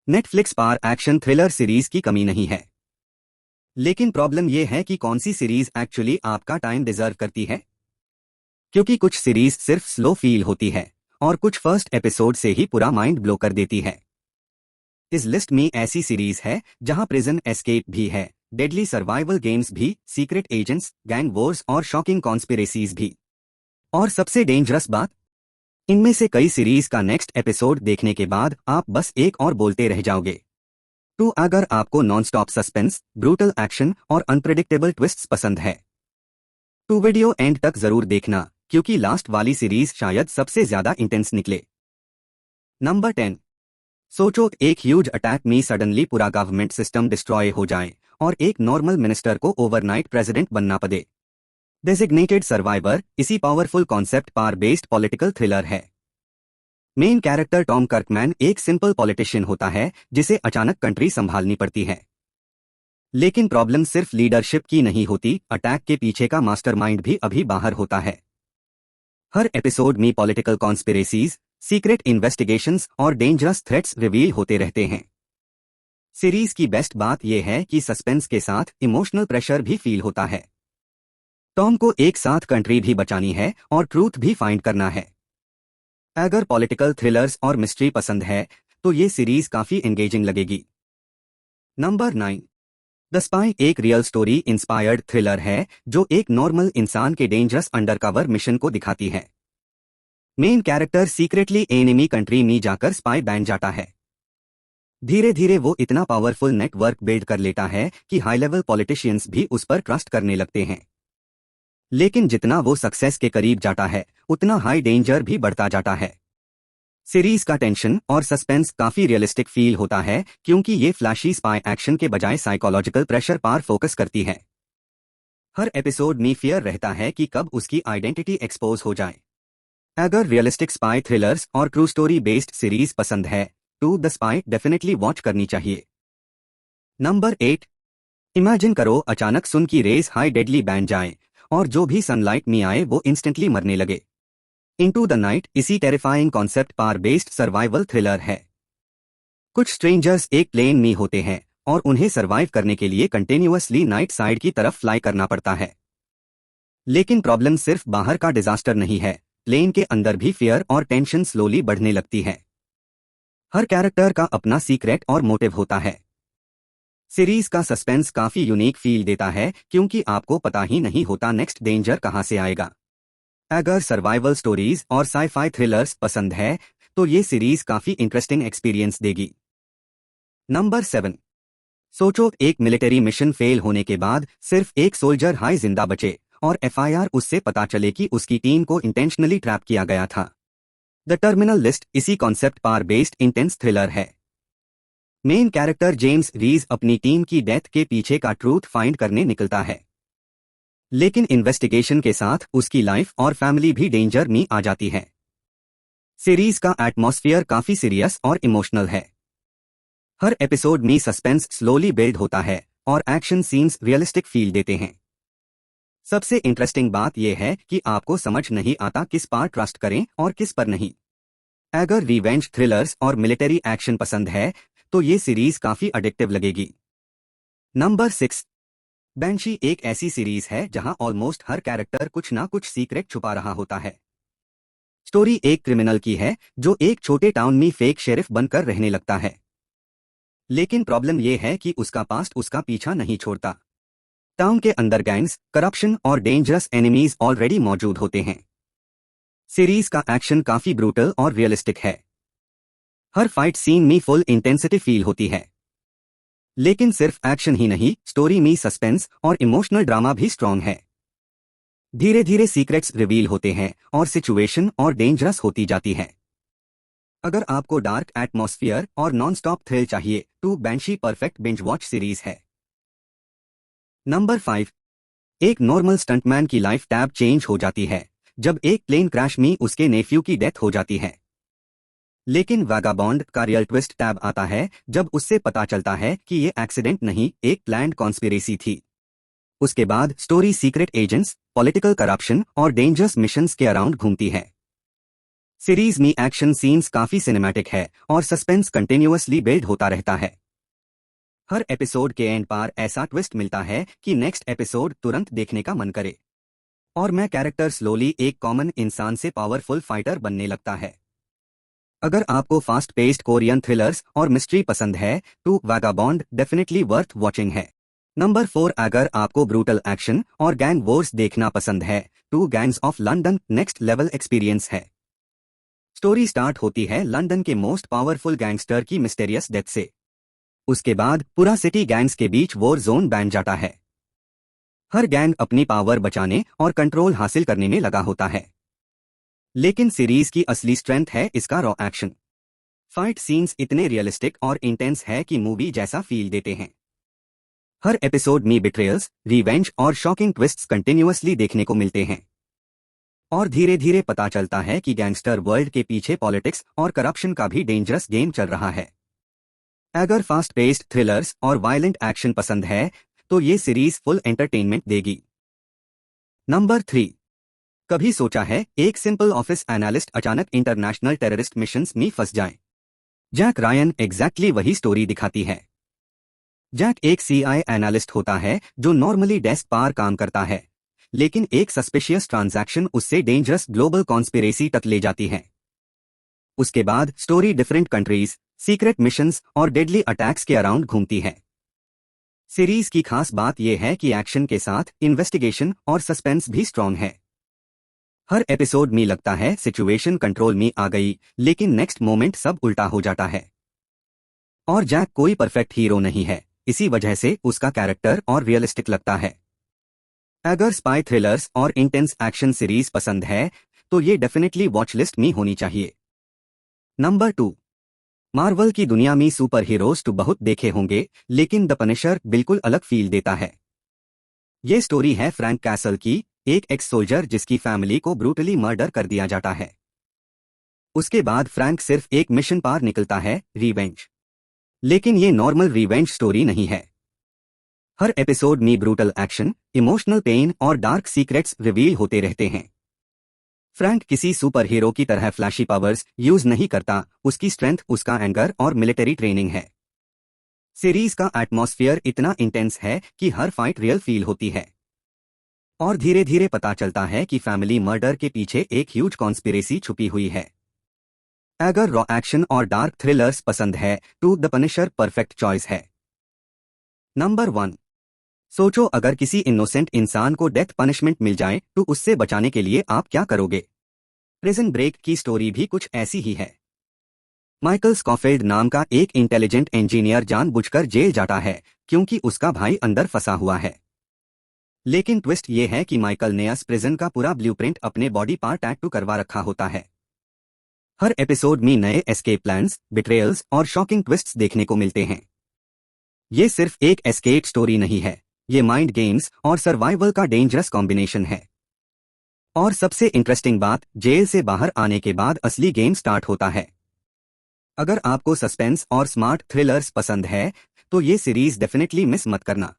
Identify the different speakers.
Speaker 1: Netflix पर action thriller series की कमी नहीं है, लेकिन प्रॉब्लम यह है कि कौन सी सीरीज एक्चुअली आपका टाइम डिजर्व करती है। क्योंकि कुछ सीरीज सिर्फ स्लो फील होती है और कुछ फर्स्ट एपिसोड से ही पूरा माइंड ब्लो कर देती है। इस लिस्ट में ऐसी सीरीज है जहां प्रिजन एस्केप भी है, डेडली सर्वाइवल गेम्स भी, सीक्रेट एजेंट्स, गैंग वॉर्स और शॉकिंग कॉन्स्पिरेसीज भी। और सबसे डेंजरस बात, इनमें से कई सीरीज का नेक्स्ट एपिसोड देखने के बाद आप बस एक और बोलते रह जाओगे। तो अगर आपको non stop suspense, brutal action और अनप्रेडिक्टेबल ट्विस्ट्स पसंद है तो वीडियो एंड तक जरूर देखना, क्योंकि लास्ट वाली सीरीज शायद सबसे ज्यादा इंटेंस निकले। नंबर 10। सोचो एक ह्यूज अटैक में सडनली पूरा गवर्नमेंट सिस्टम डिस्ट्रॉय हो जाए और एक नॉर्मल मिनिस्टर को ओवरनाइट प्रेसिडेंट बनना पड़े। डेजिग्नेटेड सर्वाइवर इसी पावरफुल कॉन्सेप्ट पर बेस्ड पॉलिटिकल थ्रिलर है। मेन कैरेक्टर टॉम कर्कमैन एक सिंपल पॉलिटिशियन होता है जिसे अचानक कंट्री संभालनी पड़ती है। लेकिन प्रॉब्लम सिर्फ लीडरशिप की नहीं होती, अटैक के पीछे का मास्टरमाइंड भी अभी बाहर होता है। हर एपिसोड में पॉलिटिकल कॉन्स्पिरेसीज, सीक्रेट इन्वेस्टिगेशंस और डेंजरस थ्रेट्स रिवील होते रहते हैं। सीरीज की बेस्ट बात यह है कि सस्पेंस के साथ इमोशनल प्रेशर भी फील होता है। टॉम को एक साथ कंट्री भी बचानी है और ट्रूथ भी फाइंड करना है। अगर पॉलिटिकल थ्रिलर्स और मिस्ट्री पसंद है तो ये सीरीज काफी एंगेजिंग लगेगी। नंबर 9। द स्पाई एक रियल स्टोरी इंस्पायर्ड थ्रिलर है जो एक नॉर्मल इंसान के डेंजरस अंडरकवर मिशन को दिखाती है। Main character secretly enemy country में जाकर स्पाई बन जाता है। धीरे धीरे वो इतना पावरफुल नेटवर्क बिल्ड कर लेता है कि हाई लेवल पॉलिटिशियंस भी उस पर ट्रस्ट करने लगते हैं। लेकिन जितना वो सक्सेस के करीब जाता है उतना हाई डेंजर भी बढ़ता जाता है। सीरीज का टेंशन और सस्पेंस काफी रियलिस्टिक फील होता है, क्योंकि ये फ्लैशी स्पाई एक्शन के बजाय साइकोलॉजिकल प्रेशर पर फोकस करती है। हर एपिसोड में फियर रहता है कि कब उसकी आइडेंटिटी एक्सपोज हो जाए। अगर रियलिस्टिक स्पाई थ्रिलर्स और ट्रू स्टोरी बेस्ड सीरीज पसंद है तो द स्पाई डेफिनेटली वॉच करनी चाहिए। नंबर 8। इमेजिन करो अचानक सन की रेस हाई डेडली बन जाए और जो भी सनलाइट में आए वो इंस्टेंटली मरने लगे। इनटू द नाइट इसी टेरिफाइंग कॉन्सेप्ट पर बेस्ड सर्वाइवल थ्रिलर है। कुछ स्ट्रेंजर्स एक प्लेन में होते हैं और उन्हें सर्वाइव करने के लिए कंटिन्यूअसली नाइट साइड की तरफ फ्लाई करना पड़ता है। लेकिन प्रॉब्लम सिर्फ बाहर का डिजास्टर नहीं है, प्लेन के अंदर भी फियर और टेंशन स्लोली बढ़ने लगती है। हर कैरेक्टर का अपना सीक्रेट और मोटिव होता है। सीरीज का सस्पेंस काफी यूनिक फील देता है, क्योंकि आपको पता ही नहीं होता नेक्स्ट डेंजर कहां से आएगा। अगर सर्वाइवल स्टोरीज और साई-फाई थ्रिलर्स पसंद है तो ये सीरीज काफी इंटरेस्टिंग एक्सपीरियंस देगी। नंबर 7। सोचो एक मिलिट्री मिशन फेल होने के बाद सिर्फ एक सोल्जर हाई जिंदा बचे और एफआईआर उससे पता चले कि उसकी टीम को इंटेंशनली ट्रैप किया गया था। द टर्मिनल लिस्ट इसी कॉन्सेप्ट पर बेस्ड इंटेंस थ्रिलर है। मेन कैरेक्टर जेम्स रीज अपनी टीम की डेथ के पीछे का ट्रूथ फाइंड करने निकलता है। लेकिन इन्वेस्टिगेशन के साथ उसकी लाइफ और फैमिली भी डेंजर में आ जाती है। सीरीज का एटमॉस्फेयर काफी सीरियस और इमोशनल है। हर एपिसोड में सस्पेंस स्लोली बिल्ड होता है और एक्शन सीन्स रियलिस्टिक फील देते हैं। सबसे इंटरेस्टिंग बात यह है कि आपको समझ नहीं आता किस पर ट्रस्ट करें और किस पर नहीं। अगर रिवेंज थ्रिलर्स और मिलिट्री एक्शन पसंद है तो ये सीरीज काफी अडिक्टिव लगेगी। नंबर 6। बैंशी एक ऐसी सीरीज है जहां ऑलमोस्ट हर कैरेक्टर कुछ ना कुछ सीक्रेट छुपा रहा होता है। स्टोरी एक क्रिमिनल की है जो एक छोटे टाउन में फेक शेरिफ बनकर रहने लगता है। लेकिन प्रॉब्लम यह है कि उसका पास्ट उसका पीछा नहीं छोड़ता। टाउन के अंदर गैंग्स, करप्शन और डेंजरस एनिमीज ऑलरेडी मौजूद होते हैं। सीरीज का एक्शन काफी ब्रूटल और रियलिस्टिक है। हर फाइट सीन में फुल इंटेंसिटी फील होती है। लेकिन सिर्फ एक्शन ही नहीं, स्टोरी में सस्पेंस और इमोशनल ड्रामा भी स्ट्रॉन्ग है। धीरे धीरे सीक्रेट्स रिवील होते हैं और सिचुएशन और डेंजरस होती जाती है। अगर आपको डार्क एटमॉस्फेयर और नॉन स्टॉप थ्रिल चाहिए तो बैंशी परफेक्ट बिंज वॉच सीरीज है। नंबर 5। एक नॉर्मल स्टंटमैन की लाइफ टैब चेंज हो जाती है जब एक प्लेन क्रैश में उसके नेफ्यू की डेथ हो जाती है। लेकिन वैगाबॉन्ड का रियल ट्विस्ट टैब आता है जब उससे पता चलता है कि ये एक्सीडेंट नहीं, एक प्लान्ड कॉन्स्पिरेसी थी। उसके बाद story secret agents, political corruption और डेंजरस मिशंस के अराउंड घूमती है। सीरीज में एक्शन सीन्स काफी सिनेमैटिक है और सस्पेंस कंटिन्यूअसली बिल्ड होता रहता है। हर एपिसोड के एंड पर ऐसा ट्विस्ट मिलता है कि नेक्स्ट एपिसोड तुरंत देखने का मन करे और मैं कैरेक्टर स्लोली एक कॉमन इंसान से पावरफुल फाइटर बनने लगता है। अगर आपको फास्ट पेस्ड कोरियन थ्रिलर्स और मिस्ट्री पसंद है तो वैगाबॉन्ड डेफिनेटली वर्थ वॉचिंग है। नंबर 4, अगर आपको ब्रूटल एक्शन और गैंग वॉर्स देखना पसंद है तो gangs of London next level experience है। स्टोरी स्टार्ट होती है लंदन के मोस्ट पावरफुल गैंगस्टर की मिस्टेरियस डेथ से। उसके बाद पूरा सिटी गैंग्स के बीच वॉर जोन बन जाता है। हर गैंग अपनी पावर बचाने और कंट्रोल हासिल करने में लगा होता है। लेकिन सीरीज की असली स्ट्रेंथ है इसका रॉ एक्शन। फाइट सीन्स इतने रियलिस्टिक और इंटेंस है कि मूवी जैसा फील देते हैं। हर एपिसोड में बिट्रेयल्स, रिवेंज और शॉकिंग ट्विस्ट्स कंटिन्यूअसली देखने को मिलते हैं और धीरे धीरे पता चलता है कि गैंगस्टर वर्ल्ड के पीछे पॉलिटिक्स और करप्शन का भी डेंजरस गेम चल रहा है। अगर फास्ट पेस्ड थ्रिलर्स और वायलेंट एक्शन पसंद है तो ये सीरीज फुल एंटरटेनमेंट देगी। नंबर 3, कभी सोचा है एक सिंपल ऑफिस एनालिस्ट अचानक इंटरनेशनल टेररिस्ट मिशंस में फंस जाए? जैक रायन एग्जैक्टली वही स्टोरी दिखाती है। जैक एक सीआई एनालिस्ट होता है जो नॉर्मली डेस्क पर काम करता है, लेकिन एक सस्पिशियस ट्रांजैक्शन उससे डेंजरस ग्लोबल कॉन्स्पिरेसी तक ले जाती है। उसके बाद story different countries, secret missions और डेडली अटैक्स के अराउंड घूमती है। सीरीज की खास बात यह है कि एक्शन के साथ इन्वेस्टिगेशन और सस्पेंस भी स्ट्रॉन्ग है। हर एपिसोड में लगता है सिचुएशन कंट्रोल में आ गई, लेकिन नेक्स्ट मोमेंट सब उल्टा हो जाता है। और जैक कोई परफेक्ट हीरो नहीं है, इसी वजह से उसका कैरेक्टर और रियलिस्टिक लगता है। अगर स्पाई थ्रिलर्स और इंटेंस एक्शन सीरीज पसंद है तो ये डेफिनेटली वॉच लिस्ट में होनी चाहिए। नंबर 2, मार्वल की दुनिया में सुपर हीरोज तो बहुत देखे होंगे, लेकिन द पनिशर बिल्कुल अलग फील देता है। ये स्टोरी है फ्रैंक कैसल की, एक एक्स सोल्जर जिसकी फैमिली को ब्रूटली मर्डर कर दिया जाता है। उसके बाद फ्रैंक सिर्फ एक मिशन पर निकलता है, रिवेंज। लेकिन ये नॉर्मल रिवेंज स्टोरी नहीं है। हर एपिसोड में ब्रूटल एक्शन, इमोशनल पेन और डार्क सीक्रेट्स रिवील होते रहते हैं। फ्रैंक किसी सुपर हीरो की तरह फ्लैशी पावर्स यूज नहीं करता, उसकी स्ट्रेंथ उसका एंगर और मिलिट्री ट्रेनिंग है। सीरीज का एटमॉस्फेयर इतना इंटेंस है कि हर फाइट रियल फील होती है और धीरे धीरे पता चलता है कि फैमिली मर्डर के पीछे एक ह्यूज कॉन्स्पिरेसी छुपी हुई है। अगर रॉ एक्शन और डार्क थ्रिलर्स पसंद है तो द पनिशर परफेक्ट चॉइस है। नंबर 1, सोचो अगर किसी इनोसेंट इंसान को डेथ पनिशमेंट मिल जाए तो उससे बचाने के लिए आप क्या करोगे? प्रिजन ब्रेक की स्टोरी भी कुछ ऐसी ही है। माइकल स्कॉफिल्ड नाम का एक इंटेलिजेंट इंजीनियर जानबूझकर जेल जाता है क्योंकि उसका भाई अंदर फंसा हुआ है। लेकिन ट्विस्ट ये है कि माइकल ने इस प्रिजन का पूरा ब्लूप्रिंट अपने बॉडी पर टैटू करवा रखा होता है। हर एपिसोड में नए एस्केप प्लान्स, बिट्रेयल्स और शॉकिंग ट्विस्ट्स देखने को मिलते हैं। ये सिर्फ एक एस्केप स्टोरी नहीं है, ये माइंड गेम्स और सर्वाइवल का डेंजरस कॉम्बिनेशन है। और सबसे इंटरेस्टिंग बात, जेल से बाहर आने के बाद असली गेम स्टार्ट होता है। अगर आपको सस्पेंस और स्मार्ट थ्रिलर्स पसंद है तो ये सीरीज डेफिनेटली मिस मत करना।